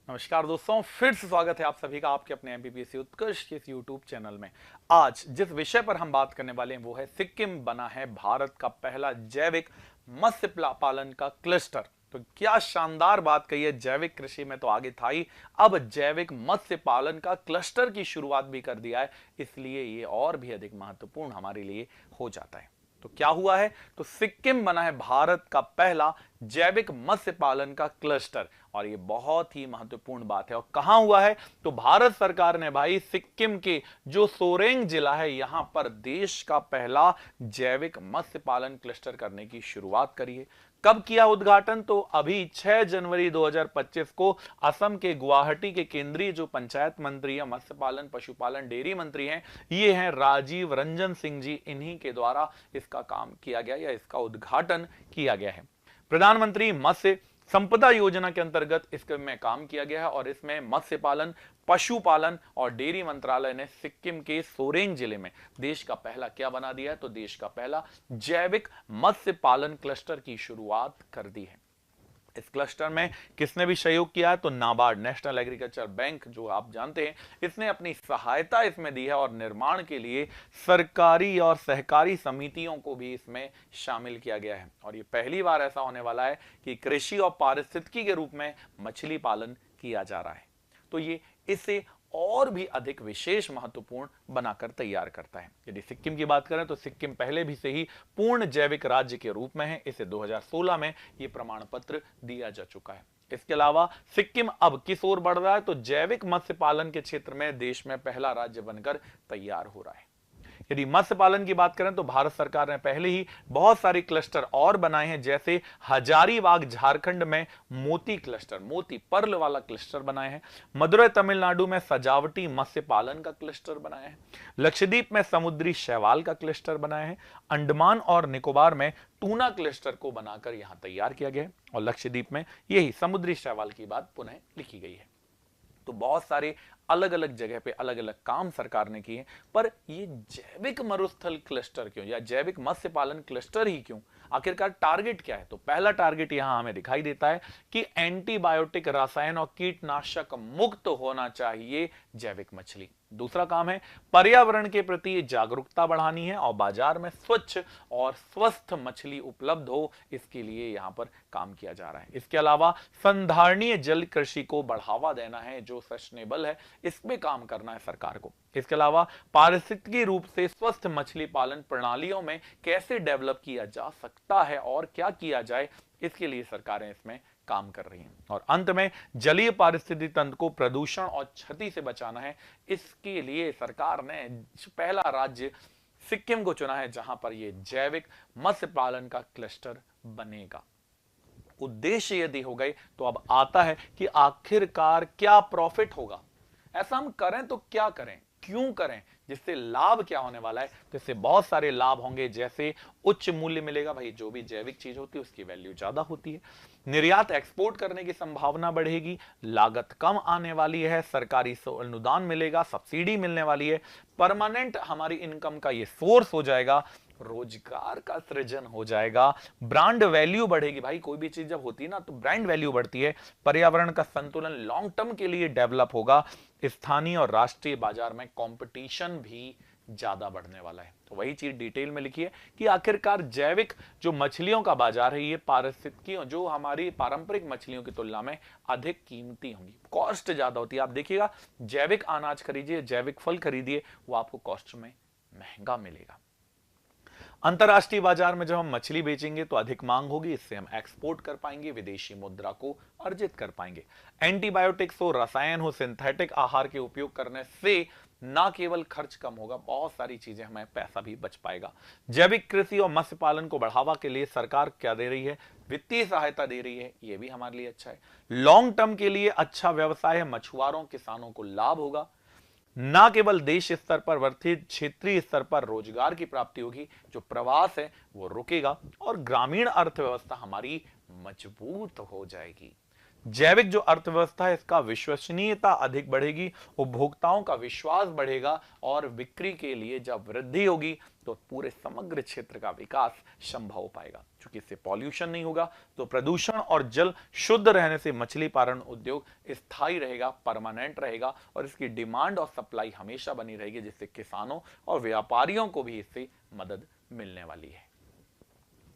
नमस्कार दोस्तों, फिर से स्वागत है आप सभी का आपके अपने एमपीपीएससी उत्कर्ष के इस यूट्यूब चैनल में। आज जिस विषय पर हम बात करने वाले हैं वो है सिक्किम बना है भारत का पहला जैविक मत्स्य पालन का क्लस्टर। तो क्या शानदार बात कही है, जैविक कृषि में तो आगे था ही, अब जैविक मत्स्य पालन का क्लस्टर की शुरुआत भी कर दिया है, इसलिए ये और भी अधिक महत्वपूर्ण हमारे लिए हो जाता है। तो क्या हुआ है, तो सिक्किम बना है भारत का पहला जैविक मत्स्य पालन का क्लस्टर, और ये बहुत ही महत्वपूर्ण बात है। और कहां हुआ है, तो भारत सरकार ने भाई सिक्किम के जो सोरेंग जिला है यहां पर देश का पहला जैविक मत्स्य पालन क्लस्टर करने की शुरुआत करी है। कब किया उद्घाटन, तो अभी 6 जनवरी 2025 को असम के गुवाहाटी के केंद्रीय जो पंचायत मंत्री है, मत्स्य पालन पशुपालन डेयरी मंत्री हैं, ये हैं राजीव रंजन सिंह जी, इन्हीं के द्वारा इसका काम किया गया या इसका उद्घाटन किया गया है। प्रधानमंत्री मत्स्य संपदा योजना के अंतर्गत इसमें काम किया गया है और इसमें मत्स्य पालन पशुपालन और डेयरी मंत्रालय ने सिक्किम के सोरेंग जिले में देश का पहला क्या बना दिया है, तो देश का पहला जैविक मत्स्य पालन क्लस्टर की शुरुआत कर दी है। इस क्लस्टर में किसने भी सहयोग किया है, तो नाबार्ड नेशनल एग्रीकल्चर बैंक जो आप जानते हैं, इसने अपनी सहायता इसमें दी है और निर्माण के लिए सरकारी और सहकारी समितियों को भी इसमें शामिल किया गया है। और ये पहली बार ऐसा होने वाला है कि कृषि और पारिस्थितिकी के रूप में मछली पालन किया जा रहा है, तो ये इससे और भी अधिक विशेष महत्वपूर्ण बनाकर तैयार करता है। यदि सिक्किम की बात करें तो सिक्किम पहले भी से ही पूर्ण जैविक राज्य के रूप में है, इसे 2016 में यह प्रमाण पत्र दिया जा चुका है। इसके अलावा सिक्किम अब किस ओर बढ़ रहा है, तो जैविक मत्स्य पालन के क्षेत्र में देश में पहला राज्य बनकर तैयार हो रहा है। यदि मत्स्य पालन की बात करें तो भारत सरकार ने पहले ही बहुत सारे क्लस्टर और बनाए हैं, जैसे हजारीबाग झारखंड में मोती क्लस्टर, मोती पर्ल वाला क्लस्टर बनाए हैं। मदुरै तमिलनाडु में सजावटी मत्स्य पालन का क्लस्टर बनाया है। लक्षद्वीप में समुद्री शैवाल का क्लस्टर बनाया है। अंडमान और निकोबार में टूना क्लस्टर को बनाकर यहां तैयार किया गया है और लक्षद्वीप में यही समुद्री शैवाल की बात पुनः लिखी गई है। तो बहुत सारे अलग अलग जगह पे अलग अलग काम सरकार ने किए, पर ये जैविक मरुस्थल क्लस्टर क्यों या जैविक मत्स्य पालन क्लस्टर ही क्यों, आखिरकार टारगेट क्या है? तो पहला टारगेट यहां हमें दिखाई देता है कि एंटीबायोटिक रसायन और कीटनाशक मुक्त होना चाहिए जैविक मछली। दूसरा काम है पर्यावरण के प्रति जागरूकता बढ़ानी है और बाजार में स्वच्छ और स्वस्थ मछली उपलब्ध हो, इसके लिए यहां पर काम किया जा रहा है। इसके अलावा संधारणीय जल कृषि को बढ़ावा देना है, जो सस्टेनेबल है, इसमें काम करना है सरकार को। इसके अलावा पारिस्थितिकी रूप से स्वस्थ मछली पालन प्रणालियों में कैसे डेवलप किया जा सकता है और क्या किया जाए, इसके लिए सरकारें इसमें काम कर रही हैं। और अंत में जलीय पारिस्थितिकी तंत्र को प्रदूषण और क्षति से बचाना है, इसके लिए सरकार ने पहला राज्य सिक्किम को चुना है जहां पर यह जैविक मत्स्य पालन का क्लस्टर बनेगा। उद्देश्य यदि हो गए तो अब आता है कि आखिरकार क्या प्रॉफिट होगा, ऐसा हम करें तो क्या करें, क्यों करें, जिससे लाभ क्या होने वाला है, तो इससे बहुत सारे लाभ होंगे। जैसे उच्च मूल्य मिलेगा, भाई जो भी जैविक चीज होती है उसकी वैल्यू ज्यादा होती है। निर्यात एक्सपोर्ट करने की संभावना बढ़ेगी, लागत कम आने वाली है, सरकारी अनुदान मिलेगा, सब्सिडी मिलने वाली है, परमानेंट हमारी इनकम का ये सोर्स हो जाएगा, रोजगार का सृजन हो जाएगा, ब्रांड वैल्यू बढ़ेगी। भाई कोई भी चीज जब होती है ना तो ब्रांड वैल्यू बढ़ती है, पर्यावरण का संतुलन लॉन्ग टर्म के लिए डेवलप होगा, स्थानीय और राष्ट्रीय बाजार में कंपटीशन भी ज्यादा बढ़ने वाला है। तो वही चीज डिटेल में लिखी है कि आखिरकार जैविक जो मछलियों का बाजार है, ये पारिस्थितिकी जो हमारी पारंपरिक मछलियों की तुलना में अधिक कीमती होंगी, कॉस्ट ज्यादा होती है। आप देखिएगा जैविक अनाज खरीदिए, जैविक फल खरीदिए, वो आपको कॉस्ट में महंगा मिलेगा। अंतरराष्ट्रीय बाजार में जब हम मछली बेचेंगे तो अधिक मांग होगी, इससे हम एक्सपोर्ट कर पाएंगे, विदेशी मुद्रा को अर्जित कर पाएंगे। एंटीबायोटिक्स हो, रसायन हो, सिंथेटिक आहार के उपयोग करने से ना केवल खर्च कम होगा, बहुत सारी चीजें, हमें पैसा भी बच पाएगा। जैविक कृषि और मत्स्य पालन को बढ़ावा के लिए सरकार क्या दे रही है, वित्तीय सहायता दे रही है, यह भी हमारे लिए अच्छा है। लॉन्ग टर्म के लिए अच्छा व्यवसाय है, मछुआरों किसानों को लाभ होगा, ना केवल देश स्तर पर वर्थित क्षेत्रीय स्तर पर रोजगार की प्राप्ति होगी, जो प्रवास है वो रुकेगा और ग्रामीण अर्थव्यवस्था हमारी मजबूत हो जाएगी। जैविक जो अर्थव्यवस्था है इसका विश्वसनीयता अधिक बढ़ेगी, उपभोक्ताओं का विश्वास बढ़ेगा और बिक्री के लिए जब वृद्धि होगी तो पूरे समग्र क्षेत्र का विकास संभव हो पाएगा। क्योंकि इससे पॉल्यूशन नहीं होगा तो प्रदूषण और जल शुद्ध रहने से मछली पालन उद्योग स्थायी रहेगा, परमानेंट रहेगा और इसकी डिमांड और सप्लाई हमेशा बनी रहेगी, जिससे किसानों और व्यापारियों को भी इससे मदद मिलने वाली है।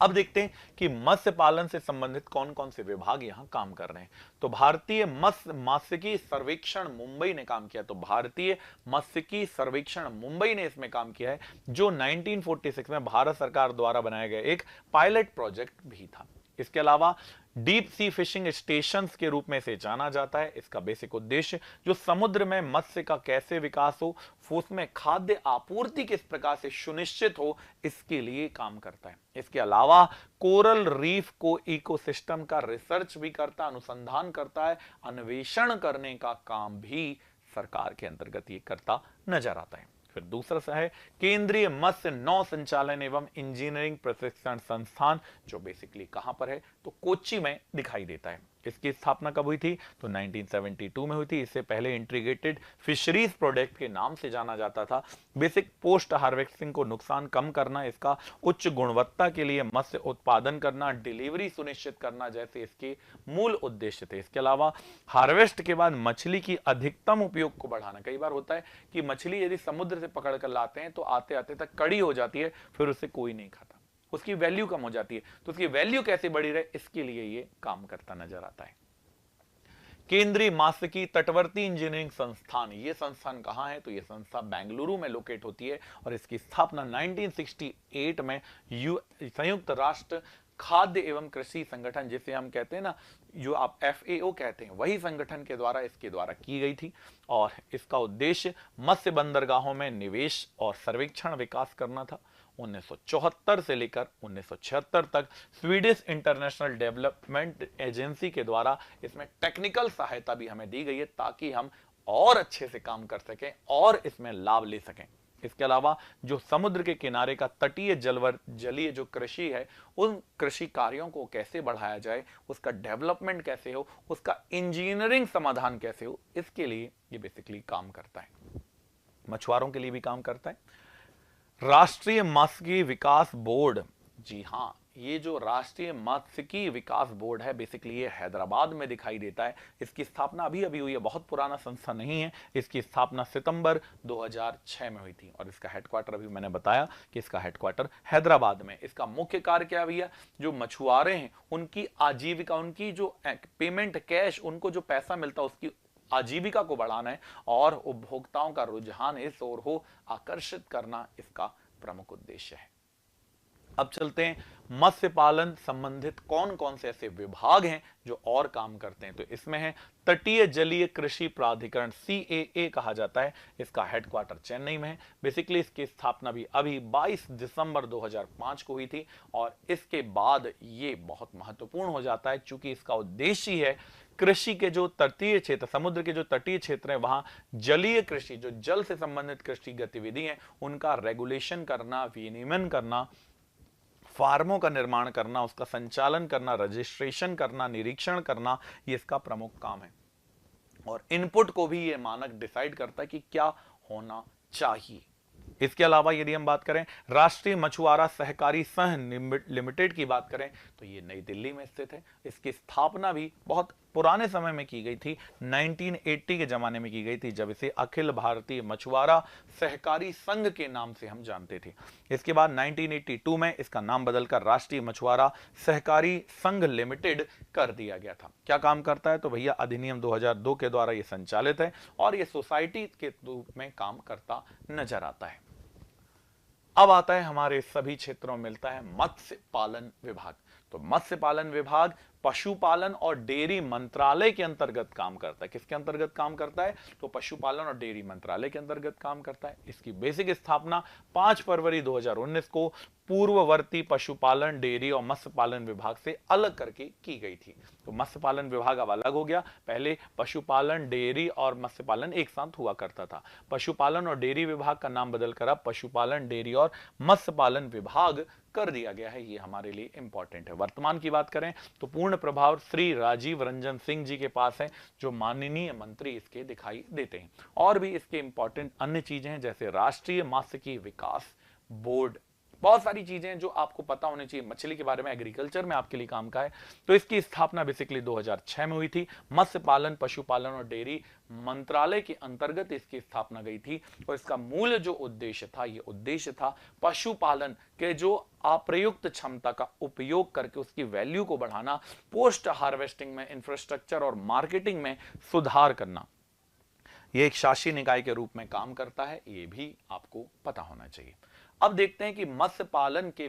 अब देखते हैं कि मत्स्य पालन से संबंधित कौन कौन से विभाग यहां काम कर रहे हैं। तो भारतीय मत्स्य मात्स्यिकी सर्वेक्षण मुंबई ने काम किया। तो भारतीय मात्स्यिकी सर्वेक्षण मुंबई ने इसमें काम किया है, जो 1946 में भारत सरकार द्वारा बनाया गया एक पायलट प्रोजेक्ट भी था। इसके अलावा डीप सी फिशिंग स्टेशंस के रूप में इसे जाना जाता है। इसका बेसिक उद्देश्य जो समुद्र में मत्स्य का कैसे विकास हो, उसमें खाद्य आपूर्ति किस प्रकार से सुनिश्चित हो, इसके लिए काम करता है। इसके अलावा कोरल रीफ को इकोसिस्टम का रिसर्च भी करता है, अनुसंधान करता है, अन्वेषण करने का काम भी सरकार के अंतर्गत ये करता नजर आता है। फिर दूसरा सा है केंद्रीय मत्स्य नौ संचालन एवं इंजीनियरिंग प्रशिक्षण संस्थान, जो बेसिकली कहां पर है तो कोच्चि में दिखाई देता है। इसकी स्थापना कब हुई थी तो 1972 में हुई थी। इससे पहले इंटीग्रेटेड फिशरीज प्रोडक्ट के नाम से जाना जाता था। बेसिक पोस्ट हार्वेस्टिंग को नुकसान कम करना, इसका उच्च गुणवत्ता के लिए मत्स्य उत्पादन करना, डिलीवरी सुनिश्चित करना जैसे इसके मूल उद्देश्य थे। इसके अलावा हार्वेस्ट के बाद मछली की अधिकतम उपयोग को बढ़ाना। कई बार होता है कि मछली यदि समुद्र से पकड़ कर लाते हैं तो आते आते तक कड़ी हो जाती है, फिर उसे कोई नहीं खाता, उसकी वैल्यू कम हो जाती है। तो उसकी वैल्यू कैसे बढ़ी रहे, इसके लिए ये काम करता नजर आता है। केंद्रीय मात्स्यिकी तटवर्ती इंजीनियरिंग संस्थान, ये संस्थान कहां है तो ये संस्था बेंगलुरु में लोकेट होती है और इसकी स्थापना 1968 में संयुक्त राष्ट्र खाद्य एवं कृषि संगठन, जिसे हम कहते हैं ना, जो आप FAO कहते हैं, वही संगठन के द्वारा इसके द्वारा की गई थी। और इसका उद्देश्य मत्स्य बंदरगाहों में निवेश और सर्वेक्षण विकास करना था। 1974 से लेकर 1976 तक स्वीडिश इंटरनेशनल डेवलपमेंट एजेंसी के द्वारा इसमें टेक्निकल सहायता भी हमें दी गई है, ताकि हम और अच्छे से काम कर सकें और इसमें लाभ ले सकें। इसके अलावा जो समुद्र के किनारे का तटीय जलीय जो कृषि है, उन कृषि कार्यों को कैसे बढ़ाया जाए, उसका डेवलपमेंट कैसे हो, उसका इंजीनियरिंग समाधान कैसे हो, इसके लिए ये बेसिकली काम करता है। मछुआरों के लिए भी काम करता है। राष्ट्रीय मात्स्यिकी विकास बोर्ड, जी हां, ये जो राष्ट्रीय मात्स्यिकी विकास बोर्ड है बेसिकली ये हैदराबाद में दिखाई देता है। इसकी स्थापना अभी अभी हुई है, बहुत पुराना संस्था नहीं है। इसकी स्थापना सितंबर 2006 में हुई थी और इसका हेडक्वार्टर अभी मैंने बताया कि इसका हेडक्वार्टर हैदराबाद में। इसका मुख्य कार्य क्या भैया, जो मछुआरे हैं उनकी आजीविका, उनकी जो पेमेंट कैश, उनको जो पैसा मिलता है उसकी आजीविका को बढ़ाना है और उपभोक्ताओं का रुझान इस ओर हो, आकर्षित करना इसका प्रमुख उद्देश्य है। अब चलते हैं मत्स्य पालन संबंधित कौन कौन से ऐसे विभाग हैं जो और काम करते हैं। तो इसमें है तटीय जलीय कृषि प्राधिकरण, CAA कहा जाता है। इसका हेडक्वार्टर चेन्नई में है। बेसिकली इसकी स्थापना भी अभी 22 दिसंबर 2005 को हुई थी और इसके बाद ये बहुत महत्वपूर्ण हो जाता है, चूंकि इसका उद्देश्य है कृषि के जो तटीय क्षेत्र, समुद्र के जो तटीय क्षेत्र है, वहां जलीय कृषि, जो जल से संबंधित कृषि गतिविधि है, उनका रेगुलेशन करना, विनियमन करना, फार्मों का निर्माण करना, उसका संचालन करना, रजिस्ट्रेशन करना, निरीक्षण करना, ये इसका प्रमुख काम है। और इनपुट को भी ये मानक डिसाइड करता है कि क्या होना चाहिए। इसके अलावा यदि हम बात करें राष्ट्रीय मछुआरा सहकारी संघ लिमिटेड की बात करें तो ये नई दिल्ली में स्थित है। इसकी स्थापना भी बहुत पुराने समय में की गई थी, 1980 के जमाने में की गई थी, जब इसे अखिल भारतीय मछुआरा सहकारी संघ के नाम से हम जानते थे। इसके बाद 1982 में इसका नाम बदलकर राष्ट्रीय मछुआरा सहकारी संघ लिमिटेड कर दिया गया था। क्या काम करता है तो भैया अधिनियम 2002 के द्वारा यह संचालित है और यह सोसाइटी के रूप में काम करता नजर आता है। अब आता है हमारे सभी क्षेत्रों में मिलता है मत्स्य पालन विभाग। तो मत्स्य पालन विभाग पशुपालन और डेयरी मंत्रालय के अंतर्गत काम करता है। किसके अंतर्गत काम करता है तो पशुपालन और डेयरी मंत्रालय के अंतर्गत काम करता है। इसकी बेसिक स्थापना 5 फरवरी 2019 को पूर्ववर्ती पशुपालन, डेयरी और मत्स्य पालन विभाग से अलग करके की गई थी। तो मत्स्य पालन विभाग अब अलग हो गया। पहले पशुपालन, डेयरी और मत्स्य पालन एक साथ हुआ करता था। पशुपालन और डेयरी विभाग का नाम बदलकर अब पशुपालन, डेयरी और मत्स्य पालन विभाग कर दिया गया है। ये हमारे लिए इंपॉर्टेंट है। वर्तमान की बात करें तो पूर्ण प्रभाव श्री राजीव रंजन सिंह जी के पास है, जो माननीय मंत्री इसके दिखाई देते हैं। और भी इसके इंपॉर्टेंट अन्य चीजें हैं, जैसे राष्ट्रीय मात्स्यिकी विकास बोर्ड, बहुत सारी चीजें जो आपको पता होनी चाहिए। मछली के बारे में एग्रीकल्चर में आपके लिए काम का है। तो इसकी स्थापना बेसिकली 2006 में हुई थी। मत्स्य पालन, पशुपालन और डेयरी मंत्रालय के अंतर्गत इसकी स्थापना गई थी। और इसका मूल जो उद्देश्य था, ये उद्देश्य था पशुपालन के जो अप्रयुक्त क्षमता का उपयोग करके उसकी वैल्यू को बढ़ाना, पोस्ट हार्वेस्टिंग में इंफ्रास्ट्रक्चर और मार्केटिंग में सुधार करना। यह एक शासी निकाय के रूप में काम करता है, ये भी आपको पता होना चाहिए। अब देखते हैं कि मत्स्य पालन के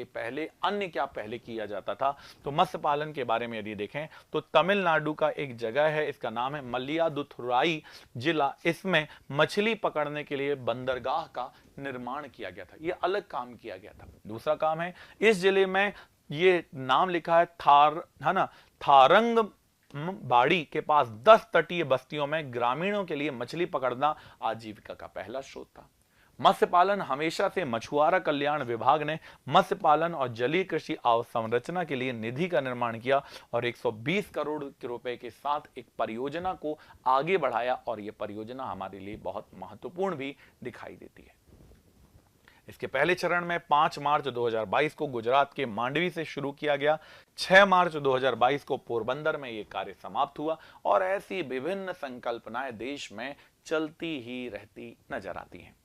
पहले अन्य क्या पहले किया जाता था। तो मत्स्य पालन के बारे में यदि देखें तो तमिलनाडु का एक जगह है, इसका नाम है मयिलादुथुराई जिला। इसमें मछली पकड़ने के लिए बंदरगाह का निर्माण किया गया था। यह अलग काम किया गया था। दूसरा काम है, इस जिले में ये नाम लिखा है थारंग बाड़ी के पास 10 तटीय बस्तियों में ग्रामीणों के लिए मछली पकड़ना आजीविका का पहला स्रोत था। मत्स्य पालन हमेशा से मछुआरा कल्याण विभाग ने मत्स्य पालन और जलीय कृषि अवसंरचना के लिए निधि का निर्माण किया और 120 करोड़ रुपए के साथ एक परियोजना को आगे बढ़ाया। और यह परियोजना हमारे लिए बहुत महत्वपूर्ण भी दिखाई देती है। इसके पहले चरण में 5 मार्च 2022 को गुजरात के मांडवी से शुरू किया गया। 6 मार्च 2022 को पोरबंदर में यह कार्य समाप्त हुआ। और ऐसी विभिन्न संकल्पनाएं देश में चलती ही रहती नजर आती हैं।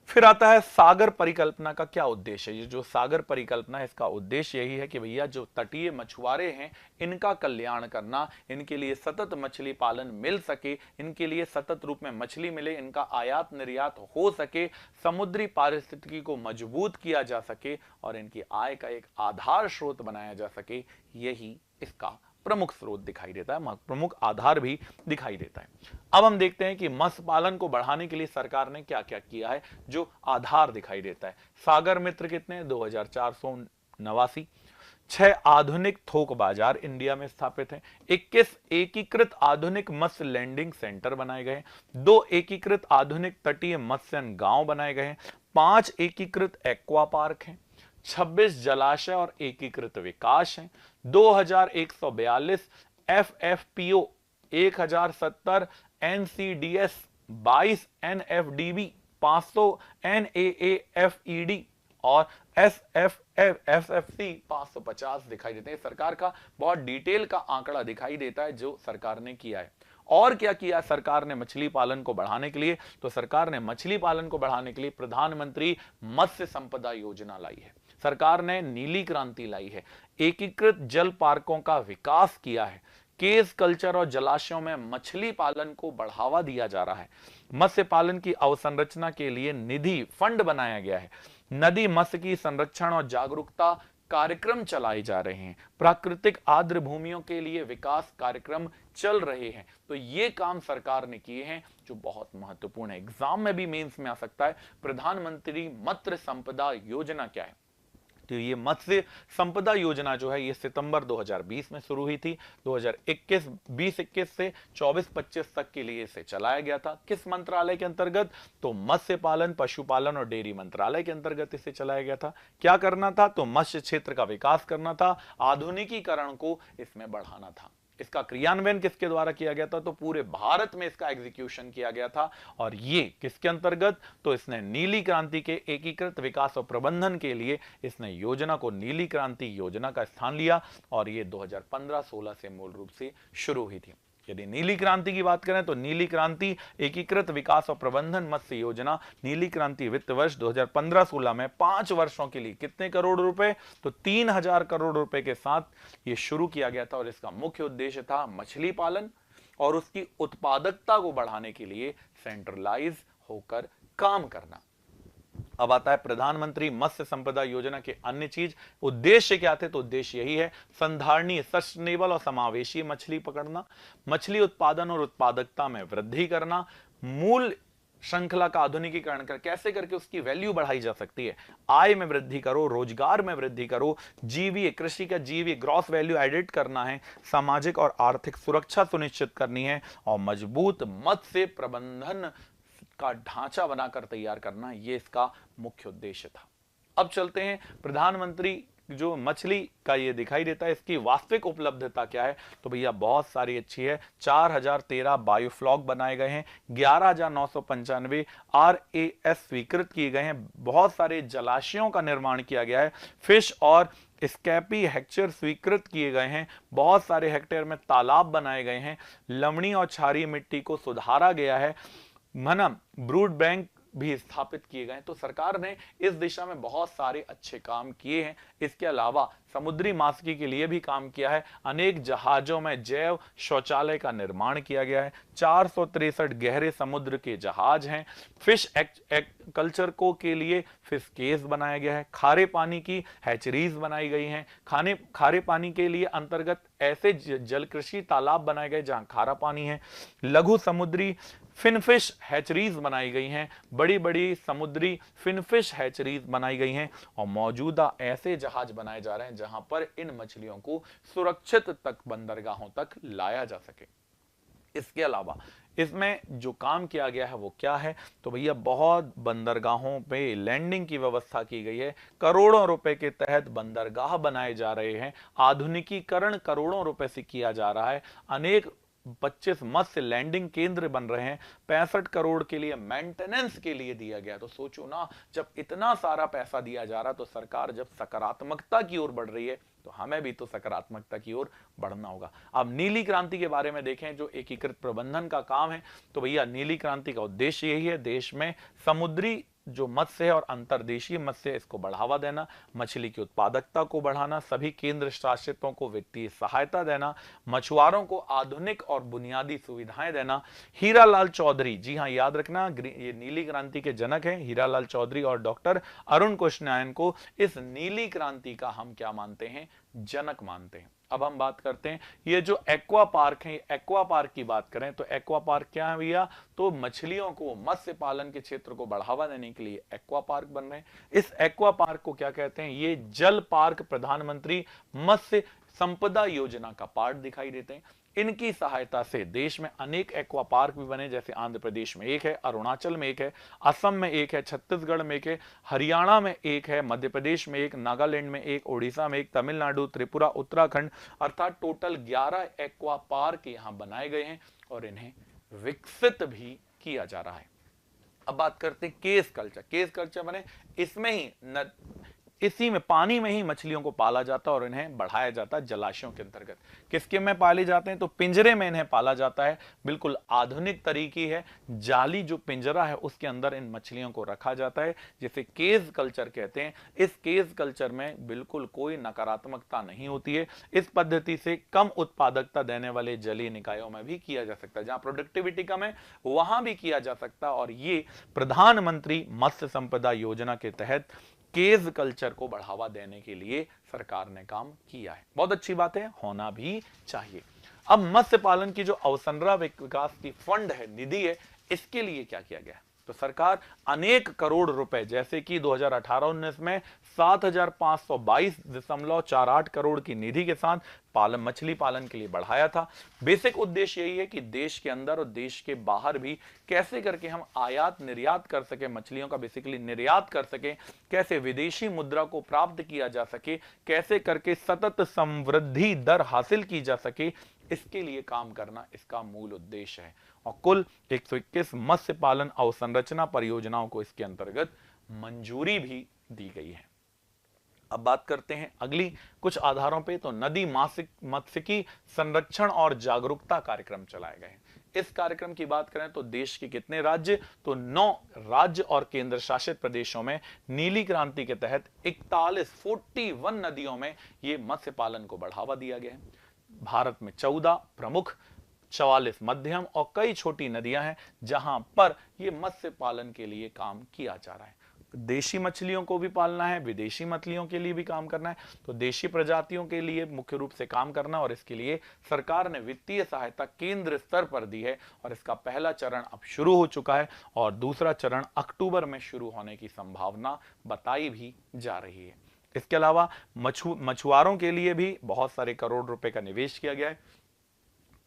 फिर आता है सागर परिकल्पना का क्या उद्देश्य है। ये जो सागर परिकल्पना है, इसका उद्देश्य यही है कि भैया जो तटीय मछुआरे हैं, इनका कल्याण करना, इनके लिए सतत मछली पालन मिल सके, इनके लिए सतत रूप में मछली मिले, इनका आयात निर्यात हो सके, समुद्री पारिस्थितिकी को मजबूत किया जा सके और इनकी आय का एक आधार स्रोत बनाया जा सके। यही इसका प्रमुख स्रोत दिखाई देता है, प्रमुख आधार भी दिखाई देता है। अब हम देखते हैं कि मत्स्य पालन को बढ़ाने के लिए सरकार ने क्या क्या किया है, जो आधार दिखाई देता है। सागर मित्र कितने, 2489। 6 आधुनिक थोक बाजार इंडिया में स्थापित हैं। 21 एकीकृत आधुनिक मत्स्य लैंडिंग सेंटर बनाए गए। 2 एकीकृत आधुनिक तटीय मत्स्य गांव बनाए गए। 5 एकीकृत एक्वा पार्क हैं। 26 जलाशय और एकीकृत विकास हैं। 2142 FFPO, 1070 NCDS, 22 NFDB, 500 NAAFED और SFC 550 दिखाई देते हैं। सरकार का बहुत डिटेल का आंकड़ा दिखाई देता है जो सरकार ने किया है। और क्या किया सरकार ने मछली पालन को बढ़ाने के लिए, तो सरकार ने मछली पालन को बढ़ाने के लिए प्रधानमंत्री मत्स्य संपदा योजना लाई है। सरकार ने नीली क्रांति लाई है। एकीकृत जल पार्कों का विकास किया है। केस कल्चर और जलाशयों में मछली पालन को बढ़ावा दिया जा रहा है। मत्स्य पालन की अवसंरचना के लिए निधि फंड बनाया गया है। नदी मत्स्य की संरक्षण और जागरूकता कार्यक्रम चलाए जा रहे हैं। प्राकृतिक आर्द्र भूमियों के लिए विकास कार्यक्रम चल रहे हैं। तो ये काम सरकार ने किए हैं जो बहुत महत्वपूर्ण है। एग्जाम में भी, मेंस में आ सकता है। प्रधानमंत्री मत्स्य संपदा योजना क्या है? तो ये मत्स्य संपदा योजना जो है ये सितंबर 2020 में शुरू हुई थी। 2021 से 24-25 तक के लिए इसे चलाया गया था। किस मंत्रालय के अंतर्गत? तो मत्स्य पालन, पशुपालन और डेयरी मंत्रालय के अंतर्गत इसे चलाया गया था। क्या करना था? तो मत्स्य क्षेत्र का विकास करना था, आधुनिकीकरण को इसमें बढ़ाना था। इसका क्रियान्वयन किसके द्वारा किया गया था? तो पूरे भारत में इसका एग्जीक्यूशन किया गया था। और ये किसके अंतर्गत? तो इसने नीली क्रांति के एकीकृत विकास और प्रबंधन के लिए इसने योजना को नीली क्रांति योजना का स्थान लिया और ये 2015-16 से मूल रूप से शुरू हुई थी। यदि नीली क्रांति की बात करें तो नीली क्रांति एकीकृत विकास और प्रबंधन मत्स्य योजना नीली क्रांति वित्त वर्ष 2015-16 में 5 वर्षों के लिए कितने करोड़ रुपए? तो 3000 करोड़ रुपए के साथ यह शुरू किया गया था। और इसका मुख्य उद्देश्य था मछली पालन और उसकी उत्पादकता को बढ़ाने के लिए सेंट्रलाइज होकर काम करना। अब आता है प्रधानमंत्री मत्स्य संपदा योजना के अन्य चीज, उद्देश्य क्या थे? तो उद्देश्य यही है, संधारणीय, सस्टेनेबल और समावेशी मछली पकड़ना, मछली उत्पादन और उत्पादकता में वृद्धि करना, मूल श्रृंखला का आधुनिकीकरण कर कैसे करके उसकी वैल्यू बढ़ाई जा सकती है, आय में वृद्धि करो, रोजगार में वृद्धि करो, जीवीए कृषि का जीवीए ग्रॉस वैल्यू एडिट करना है, सामाजिक और आर्थिक सुरक्षा सुनिश्चित करनी है और मजबूत मत्स्य प्रबंधन का ढांचा बनाकर तैयार करना, ये इसका मुख्य उद्देश्य था। अब चलते हैं प्रधानमंत्री जो मछली का ये दिखाई देता है इसकी वास्तविक उपलब्धता क्या है, तो भैया बहुत सारी अच्छी है। 4013 बायोफ्लॉक बनाए गए हैं, 11,995 RAS स्वीकृत किए गए हैं, बहुत सारे जलाशयों का निर्माण किया गया है, फिश और स्कैपी हेक्चर स्वीकृत किए गए हैं, बहुत सारे हेक्टेयर में तालाब बनाए गए हैं, लवणी और क्षारीय मिट्टी को सुधारा गया है, ब्रूड बैंक भी स्थापित किए गए। तो सरकार ने इस दिशा में बहुत सारे अच्छे काम किए हैं। इसके अलावा समुद्री मात्स्यिकी के लिए भी काम किया है, अनेक जहाजों में जैव शौचालय का निर्माण किया गया है, 463 गहरे समुद्र के जहाज हैं, फिश कल्चर को के लिए फिश केज बनाया गया है, खारे पानी की हैचरीज बनाई गई हैं, खारे पानी के लिए अंतर्गत ऐसे जल कृषि तालाब बनाए गए जहां खारा पानी है, लघु समुद्री फिनफिश हैचरीज बनाई गई हैं, बड़ी बड़ी समुद्री फिनफिश हैचरीज बनाई गई हैं और मौजूदा ऐसे जहाज बनाए जा रहे हैं जहां पर इन मछलियों को सुरक्षित तक बंदरगाहों तक लाया जा सके। इसके अलावा इसमें जो काम किया गया है वो क्या है, तो भैया बहुत बंदरगाहों पे लैंडिंग की व्यवस्था की गई है, करोड़ों रुपए के तहत बंदरगाह बनाए जा रहे हैं, आधुनिकीकरण करोड़ों रुपए से किया जा रहा है, अनेक 25 मत्स्य लैंडिंग केंद्र बन रहे हैं, 65 करोड़ के लिए मेंटेनेंस के लिए दिया गया। तो सोचो ना, जब इतना सारा पैसा दिया जा रहा तो सरकार जब सकारात्मकता की ओर बढ़ रही है तो हमें भी तो सकारात्मकता की ओर बढ़ना होगा। अब नीली क्रांति के बारे में देखें जो एकीकृत प्रबंधन का काम है, तो भैया नीली क्रांति का उद्देश्य यही है, देश में समुद्री जो मत्स्य है और अंतर्देशीय मत्स्य इसको बढ़ावा देना, मछली की उत्पादकता को बढ़ाना, सभी केंद्र शासितों को वित्तीय सहायता देना, मछुआरों को आधुनिक और बुनियादी सुविधाएं देना। हीरालाल चौधरी, जी हां याद रखना, ये नीली क्रांति के जनक हैं हीरालाल चौधरी, और डॉक्टर अरुण कृष्णन को इस नीली क्रांति का हम क्या मानते हैं, जनक मानते हैं। अब हम बात करते हैं ये जो एक्वा पार्क है, एक्वा पार्क की बात करें तो एक्वा पार्क क्या है भैया, तो मछलियों को मत्स्य पालन के क्षेत्र को बढ़ावा देने के लिए एक्वा पार्क बन रहे हैं। इस एक्वा पार्क को क्या कहते हैं, ये जल पार्क प्रधानमंत्री मत्स्य संपदा योजना का पार्ट दिखाई देते हैं। इनकी सहायता से देश में अनेक एक्वा पार्क भी बने, जैसे आंध्र प्रदेश में एक है, अरुणाचल में एक है, असम में एक है, छत्तीसगढ़ में एक है, हरियाणा में एक है, मध्य प्रदेश में एक, नागालैंड में एक, ओडिशा में एक, तमिलनाडु, त्रिपुरा, उत्तराखंड, अर्थात टोटल 11 एक्वा पार्क यहां बनाए गए हैं और इन्हें विकसित भी किया जा रहा है। अब बात करते हैं केस कल्चर। केस कल्चर बने इसमें ही इसी में पानी में ही मछलियों को पाला जाता है और इन्हें बढ़ाया जाता है जलाशयों के अंतर्गत। किसके में पाले जाते हैं, तो पिंजरे में इन्हें पाला जाता है, बिल्कुल आधुनिक तरीके है, जाली जो पिंजरा है उसके अंदर इन मछलियों को रखा जाता है, जिसे केज कल्चर कहते हैं। इस केज कल्चर में बिल्कुल कोई नकारात्मकता नहीं होती है। इस पद्धति से कम उत्पादकता देने वाले जलीय निकायों में भी किया जा सकता है, जहां प्रोडक्टिविटी कम है वहां भी किया जा सकता है। और ये प्रधानमंत्री मत्स्य संपदा योजना के तहत केज कल्चर को बढ़ावा देने के लिए सरकार ने काम किया है। बहुत अच्छी बात है, होना भी चाहिए। अब मत्स्य पालन की जो अवसंरचना विकास की फंड है, निधि है, इसके लिए क्या किया गया है, तो सरकार अनेक करोड़ रुपए, जैसे कि 2018-19 में 7,522.48 करोड़ की निधि के साथ मछली पालन के लिए बढ़ाया था। बेसिक उद्देश्य यही है कि देश के अंदर और देश के बाहर भी कैसे करके हम आयात निर्यात कर सके, मछलियों का बेसिकली निर्यात कर सके, कैसे विदेशी मुद्रा को प्राप्त किया जा सके, कैसे करके सतत समृद्धि दर हासिल की जा सके, इसके लिए काम करना इसका मूल उद्देश्य है। और कुल 121 मत्स्य पालन अवसंरचना परियोजनाओं को इसके अंतर्गत मंजूरी भी दी गई है। अब बात करते हैं अगली कुछ आधारों पे, तो नदी मात्स्यिकी संरक्षण और जागरूकता कार्यक्रम चलाए गए हैं। इस कार्यक्रम की बात करें तो देश के कितने राज्य, तो 9 राज्य और केंद्र शासित प्रदेशों में नीली क्रांति के तहत 41 नदियों में ये मत्स्य पालन को बढ़ावा दिया गया है। भारत में 14 प्रमुख, 44 मध्यम और कई छोटी नदियां हैं जहां पर यह मत्स्य पालन के लिए काम किया जा रहा है। देशी मछलियों को भी पालना है, विदेशी मछलियों के लिए भी काम करना है। तो देशी प्रजातियों के लिए मुख्य रूप से काम करना, और इसके लिए सरकार ने वित्तीय सहायता केंद्र स्तर पर दी है और इसका पहला चरण अब शुरू हो चुका है और दूसरा चरण अक्टूबर में शुरू होने की संभावना बताई भी जा रही है। इसके अलावा मछुआरों के लिए भी बहुत सारे करोड़ रुपए का निवेश किया गया है।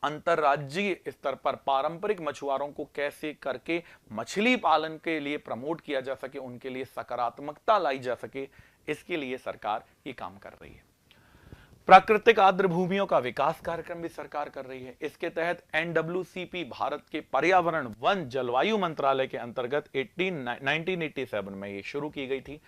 अंतरराज्यीय स्तर पर पारंपरिक मछुआरों को कैसे करके मछली पालन के लिए प्रमोट किया जा सके, उनके लिए सकारात्मकता लाई जा सके, इसके लिए सरकार ये काम कर रही है। प्राकृतिक आर्द्र भूमियों का विकास कार्यक्रम भी सरकार कर रही है। इसके तहत NWCP भारत के पर्यावरण वन जलवायु मंत्रालय के अंतर्गत 1987 में ये शुरू की गई थी।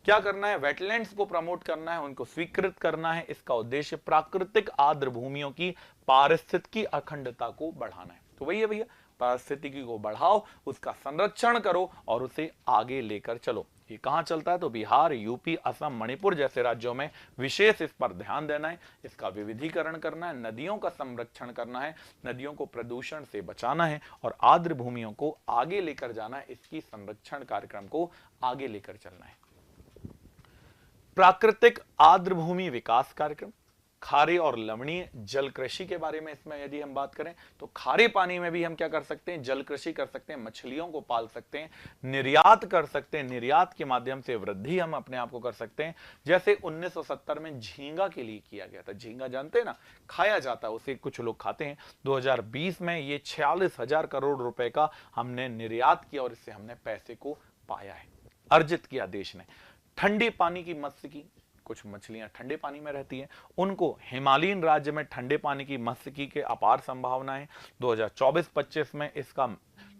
क्या करना है? वेटलैंड्स को प्रमोट करना है, उनको स्वीकृत करना है। इसका उद्देश्य प्राकृतिक आर्द्र भूमियों की पारिस्थितिकी अखंडता को बढ़ाना है। तो वही है भैया, पारिस्थितिकी को बढ़ाओ, उसका संरक्षण करो और उसे आगे लेकर चलो। ये कहां चलता है? तो बिहार, यूपी, असम, मणिपुर जैसे राज्यों में विशेष इस पर ध्यान देना है, इसका विविधीकरण करना है, नदियों का संरक्षण करना है, नदियों को प्रदूषण से बचाना है और आर्द्र भूमियों को आगे लेकर जाना है, इसकी संरक्षण कार्यक्रम को आगे लेकर चलना है। प्राकृतिक आर्द्र भूमि विकास कार्यक्रम, खारे और लवणीय जल कृषि के बारे में इसमें यदि हम बात करें तो खारे पानी में भी हम क्या कर सकते हैं? जल कृषि कर सकते हैं, मछलियों को पाल सकते हैं, निर्यात कर सकते हैं, निर्यात के माध्यम से वृद्धि हम अपने आप को कर सकते हैं। जैसे 1970 में झींगा के लिए किया गया था। झींगा जानते हैं ना, खाया जाता है, उसे कुछ लोग खाते हैं। 2020 में ये 46,000 करोड़ रुपए का हमने निर्यात किया और इससे हमने पैसे को पाया है, अर्जित किया देश ने। ठंडे पानी की मत्स्य की, कुछ मछलियां ठंडे पानी में रहती हैं, उनको हिमालयन राज्य में ठंडे पानी की मत्स्यिकी के अपार संभावनाएं। 2024-25 में इसका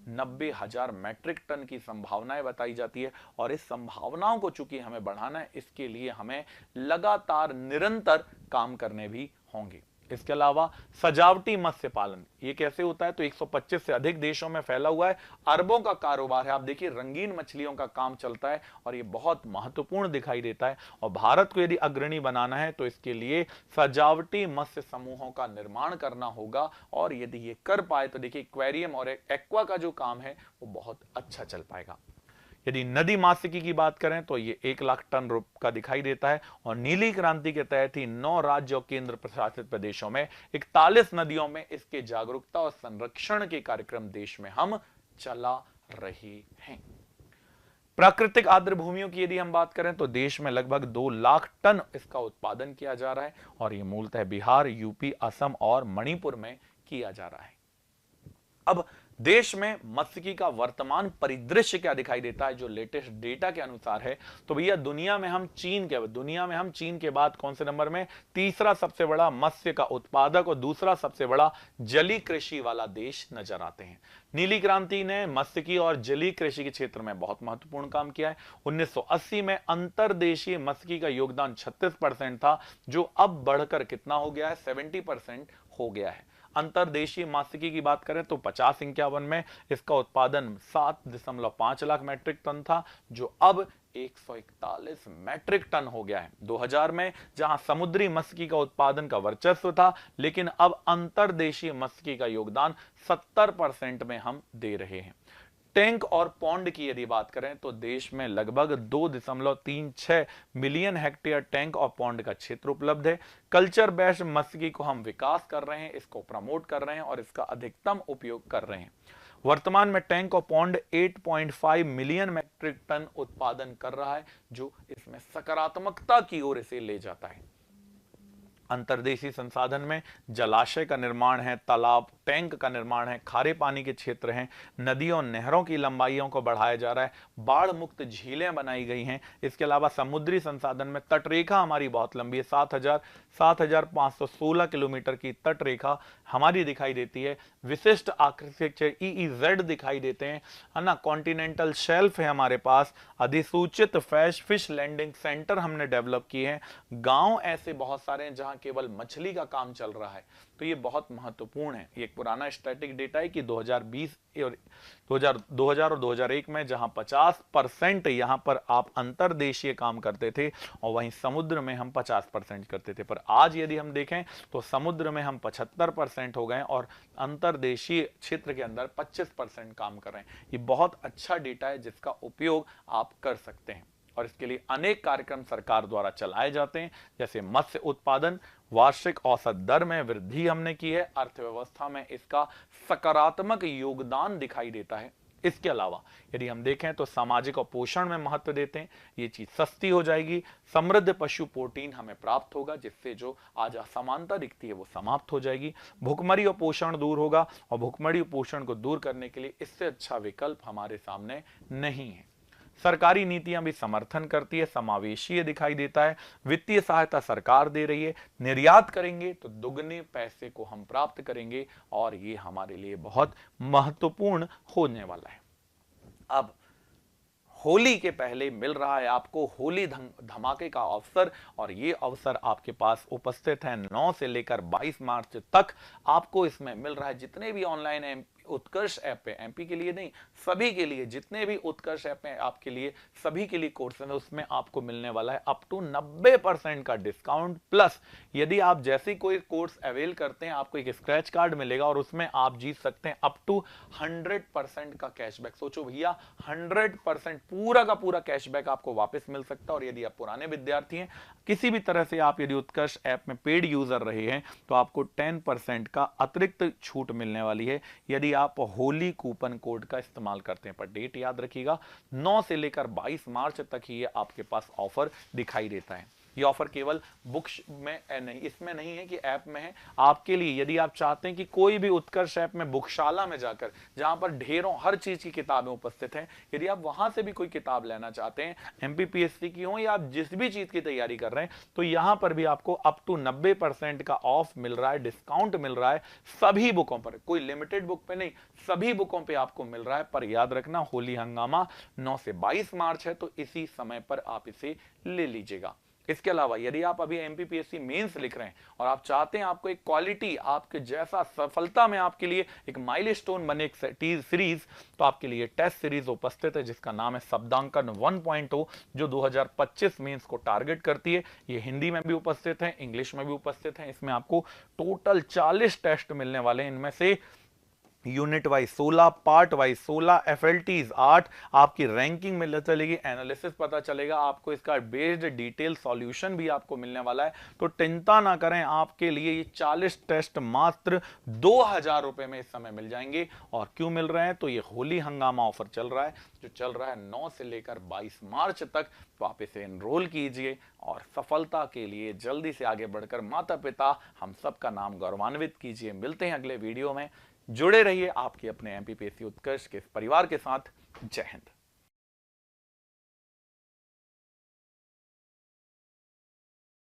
90,000 मैट्रिक टन की संभावनाएं बताई जाती है और इस संभावनाओं को चूंकि हमें बढ़ाना है, इसके लिए हमें लगातार निरंतर काम करने भी होंगे। इसके अलावा सजावटी मत्स्य पालन, ये कैसे होता है? तो 125 से अधिक देशों में फैला हुआ है, अरबों का कारोबार है। आप देखिए, रंगीन मछलियों का काम चलता है और ये बहुत महत्वपूर्ण दिखाई देता है। और भारत को यदि अग्रणी बनाना है तो इसके लिए सजावटी मत्स्य समूहों का निर्माण करना होगा और यदि ये कर पाए तो देखिए एक्वेरियम और एक्वा का जो काम है वो बहुत अच्छा चल पाएगा। यदि नदी मात्स्यिकी की बात करें तो ये 1 लाख टन का दिखाई देता है और नीली क्रांति के तहत ही 9 राज्य और केंद्र प्रशासित प्रदेशों में 41 नदियों में इसके जागरूकता और संरक्षण के कार्यक्रम देश में हम चला रहे हैं। प्राकृतिक आर्द्र भूमियों की यदि हम बात करें तो देश में लगभग 2 लाख टन इसका उत्पादन किया जा रहा है और ये मूलतः बिहार, यूपी, असम और मणिपुर में किया जा रहा है। अब देश में मत्स्यिकी का वर्तमान परिदृश्य क्या दिखाई देता है? जो लेटेस्ट डेटा के अनुसार है तो भैया दुनिया में हम चीन के बाद कौन से नंबर में? तीसरा सबसे बड़ा मत्स्य का उत्पादक और दूसरा सबसे बड़ा जलीय कृषि वाला देश नजर आते हैं। नीली क्रांति ने मत्स्यिकी और जलीय कृषि के क्षेत्र में बहुत महत्वपूर्ण काम किया है। 1980 में अंतरदेशीय मत्स्यिकी का योगदान 36% था, जो अब बढ़कर कितना हो गया है? 70% हो गया है। अंतरदेशीय मत्स्यिकी की बात करें तो 50-51 में इसका उत्पादन 7.5 लाख मैट्रिक टन था, जो अब 141 मैट्रिक टन हो गया है। 2000 में जहां समुद्री मत्स्यिकी का उत्पादन का वर्चस्व था, लेकिन अब अंतरदेशीय मत्स्यिकी का योगदान 70% में हम दे रहे हैं। टैंक और पॉन्ड की यदि बात करें तो देश में लगभग 2.36 मिलियन हेक्टेयर टैंक और पॉन्ड का क्षेत्र उपलब्ध है। कल्चर बेस्ड मत्स्यिकी को हम विकास कर रहे हैं, इसको प्रमोट कर रहे हैं और इसका अधिकतम उपयोग कर रहे हैं। वर्तमान में टैंक और पॉन्ड 8.5 मिलियन मैट्रिक टन उत्पादन कर रहा है, जो इसमें सकारात्मकता की ओर इसे ले जाता है। अंतर्देशीय संसाधन में जलाशय का निर्माण है, तालाब, टैंक का निर्माण है, खारे पानी के क्षेत्र हैं, नदियों नहरों की लंबाइयों को बढ़ाया जा रहा है, बाढ़ मुक्त झीलें बनाई गई हैं। इसके अलावा समुद्री संसाधन में तटरेखा हमारी बहुत लंबी है, 7,516 किलोमीटर की तटरेखा हमारी दिखाई देती है। विशिष्ट आर्किटेक्चर EEZ दिखाई देते हैं, है ना। कॉन्टिनेंटल शेल्फ है हमारे पास, अधिसूचित फिश लैंडिंग सेंटर हमने डेवलप किए हैं। गांव ऐसे बहुत सारे हैं जहां केवल मछली का काम चल रहा है। तो ये बहुत महत्वपूर्ण है। ये एक पुराना स्टैटिक डेटा है कि 2020 और 2001 में जहां 50% यहां पर आप अंतर्देशीय काम करते थे और वहीं समुद्र में हम 50% करते थे, पर आज यदि हम देखें तो समुद्र में हम 75% हो गए और अंतर्देशीय क्षेत्र के अंदर 25% काम कर रहे हैं। ये बहुत अच्छा डेटा है जिसका उपयोग आप कर सकते हैं और इसके लिए अनेक कार्यक्रम सरकार द्वारा चलाए जाते हैं, जैसे मत्स्य उत्पादन, वार्षिक औसत दर में वृद्धि हमने की है, अर्थव्यवस्था में इसका सकारात्मक योगदान दिखाई देता है। इसके अलावा यदि हम देखें तो सामाजिक और पोषण में महत्व देते हैं, ये चीज सस्ती हो जाएगी, समृद्ध पशु प्रोटीन हमें प्राप्त होगा जिससे जो आज असमानता दिखती है वो समाप्त हो जाएगी, भुखमरी और पोषण दूर होगा और भुखमरी और पोषण को दूर करने के लिए इससे अच्छा विकल्प हमारे सामने नहीं है। सरकारी नीतियां भी समर्थन करती है, समावेशीय दिखाई देता है, वित्तीय सहायता सरकार दे रही है, निर्यात करेंगे तो दुगने पैसे को हम प्राप्त करेंगे और ये हमारे लिए बहुत महत्वपूर्ण होने वाला है। अब होली के पहले मिल रहा है आपको होली धमाके का अवसर और ये अवसर आपके पास उपस्थित है 9 से लेकर 22 मार्च तक आपको इसमें मिल रहा है। जितने भी ऑनलाइन उत्कर्ष ऐप है, एमपी के लिए नहीं सभी के लिए, जितने भी उत्कर्ष ऐप है आपके लिए, सभी के लिए कोर्स है, उसमें आपको मिलने वाला है अप टू 90% का डिस्काउंट। प्लस यदि आप जैसे कोई कोर्स अवेल करते हैं आपको एक स्क्रैच कार्ड मिलेगा और उसमें आप जीत सकते हैं अप टू 100% का कैशबैक। सोचो भैया 100% पूरा का पूरा कैशबैक आपको वापस मिल सकता है। और यदि आप पुराने विद्यार्थी हैं, किसी भी तरह से आप यदि उत्कर्ष ऐप में पेड यूजर रहे हैं तो आपको 10% का अतिरिक्त छूट मिलने वाली है यदि आप होली कूपन कोड का इस्तेमाल करते हैं। पर डेट याद रखिएगा 9 से लेकर 22 मार्च तक ही ये आपके पास ऑफर दिखाई देता है। ये ऑफर केवल बुक्स में नहीं, इसमें नहीं है कि ऐप में है, आपके लिए यदि आप चाहते हैं कि कोई भी उत्कर्ष ऐप में बुकशाला में जाकर जहां पर ढेरों हर चीज की किताबें उपस्थित हैं, यदि आप वहां से भी कोई किताब लेना चाहते हैं एमपीपीएससी की हो या आप जिस भी चीज की तैयारी कर रहे हैं, तो यहां पर भी आपको अप टू 90% का ऑफ मिल रहा है, डिस्काउंट मिल रहा है सभी बुकों पर, कोई लिमिटेड बुक पे नहीं, सभी बुकों पे आपको मिल रहा है। पर याद रखना होली हंगामा 9 से 22 मार्च है तो इसी समय पर आप इसे ले लीजिएगा। इसके अलावा यदि आप अभी एमपीपीएससी मेंस लिख रहे हैं और आप चाहते हैं आपको एक क्वालिटी आपके जैसा सफलता में आपके लिए एक माइलस्टोन बने एक सीरीज, तो आपके लिए टेस्ट सीरीज उपस्थित है जिसका नाम है शब्दांकन 1.0 जो 2025 मेंस को टारगेट करती है। ये हिंदी में भी उपस्थित है, इंग्लिश में भी उपस्थित है। इसमें आपको टोटल 40 टेस्ट मिलने वाले हैं। इनमें से यूनिट वाइज 16, पार्ट वाइज 16, एफएलटीज 8, आपकी रैंकिंग मिल चलेगी, एनालिसिस पता चलेगा आपको, इसका बेस्ड डिटेल सॉल्यूशन भी आपको मिलने वाला है। तो चिंता ना करें, आपके लिए ये 40 टेस्ट मात्र 2000 रुपए में इस समय मिल जाएंगे। और क्यों मिल रहे हैं, तो ये होली हंगामा ऑफर चल रहा है जो चल रहा है 9 से लेकर 22 मार्च तक। तो आप इसे एनरोल कीजिए और सफलता के लिए जल्दी से आगे बढ़कर माता पिता हम सबका नाम गौरवान्वित कीजिए। मिलते हैं अगले वीडियो में, जुड़े रहिए आपके अपने एमपीपीएससी उत्कर्ष के परिवार के साथ। जय हिंद।